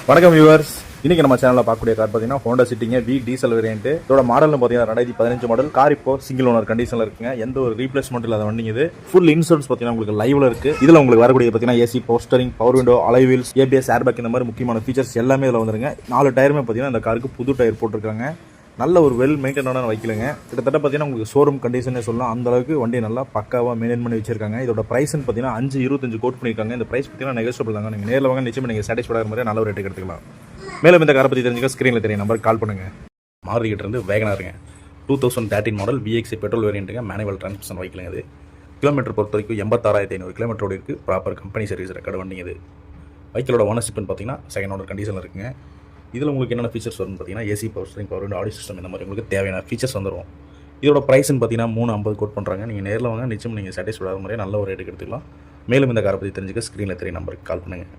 வணக்கம் வியூவர்ஸ். இன்னைக்கு நம்ம சேனல்ல பார்க்கக்கூடிய கார் பார்த்தீங்கன்னா ஹோண்டா சிட்டிங்க வி டீசல் வேரியன்ட். இதோட மாடல்னு பார்த்தீங்கன்னா 2015 மாடல். கார் இப்போ சிங்கிள் ஓனர் கண்டிஷன்ல இருக்குங்க. எந்த ஒரு ரீப்ளேஸ்மெண்ட் இல்லாத வண்டிங்க இது. ஃபுல் இன்சூரன்ஸ் பார்த்தீங்கன்னா உங்களுக்கு லைவ்ல இருக்கு. இதுல உங்களுக்கு வரக்கூடிய பார்த்தீங்கன்னா AC, power steering, power window, alloy wheels, ABS, airbag இந்த மாதிரி முக்கியமான ஃபீச்சர்ஸ் எல்லாமே இதுல வந்துருங்க. 4 டயருமே பார்த்தீங்கன்னா இந்த காருக்கு புது டயர் போட்டிருக்காங்க. நல்ல ஒரு வெல் மெயின்டைனான வைக்கலுங்க. கிட்டத்தட்ட பார்த்தீங்கன்னா உங்களுக்கு ஷோரூம் கண்டிஷனே சொல்லலாம். அந்த அளவுக்கு வண்டி நல்லா பக்காவாக மெயின்டைன் பண்ணி வச்சிருக்காங்க. இதோட பிரைஸ்னு பார்த்தீங்கன்னா 5.25 கோட் பண்ணியிருக்காங்க. இந்த பிரைஸ் பார்த்தீங்கன்னா நெகோஷியபிள் தாங்க. நீங்கள் நேரில் வாங்க, நிச்சயமாக நீங்கள் சாட்டிஸ்ஃபைட் ஆகிற மாதிரி நல்ல ஒரு ரேட்டுக்கு எடுத்துக்கலாம். மேலும் இந்த காரை பற்றி தெரிஞ்சுக்க ஸ்க்ரீனில் தெரியும் நம்பருக்கு கால் பண்ணுங்கள். மாருதிக்கிட்ட இருந்து வேகனாருங்க 2013 மாடல் VX பெட்ரோல் வேரியண்ட்டுங்க. மேனுவல் டிரான்ஸ்மிஷன் வைக்கலுங்க. இது கிலோமீட்டர் பொறுத்த வரைக்கும் 86,500 கிலோமீட்டரோடு இருக்குது. ப்ராப்பர் கம்பெனி சர்வீஸ் ரெக்கார்டு வண்டிங்க. இது வைக்கலோட ஓனர்ஷிப்னு பார்த்தீங்கன்னா செகண்ட் ஓனர் கண்டிஷனில் இருக்குங்க. இதில் உங்களுக்கு என்னென்ன ஃபீச்சர்ஸ் வரும்னு பார்த்தீங்கன்னா AC, power steering, power window, audio system இந்த மாதிரி உங்களுக்கு தேவையான ஃபீச்சர்ஸ் வந்துடும். இதோட ப்ரைஸ்ன்னு பார்த்தீங்கன்னா 350 கோட் பண்ணுறாங்க. நீங்கள் நேரில் வாங்க, நிச்சயம் நீங்கள் சாட்டிஸ்ஃபைட் ஆகிற மாதிரி நல்ல ஒரு ரேட்டுக்கு எடுத்துக்கலாம். மேலும் இந்த காரை பற்றி தெரிஞ்சுக்க ஸ்க்ரீனில் தெரியும் நம்பருக்கு கால் பண்ணுங்கள்.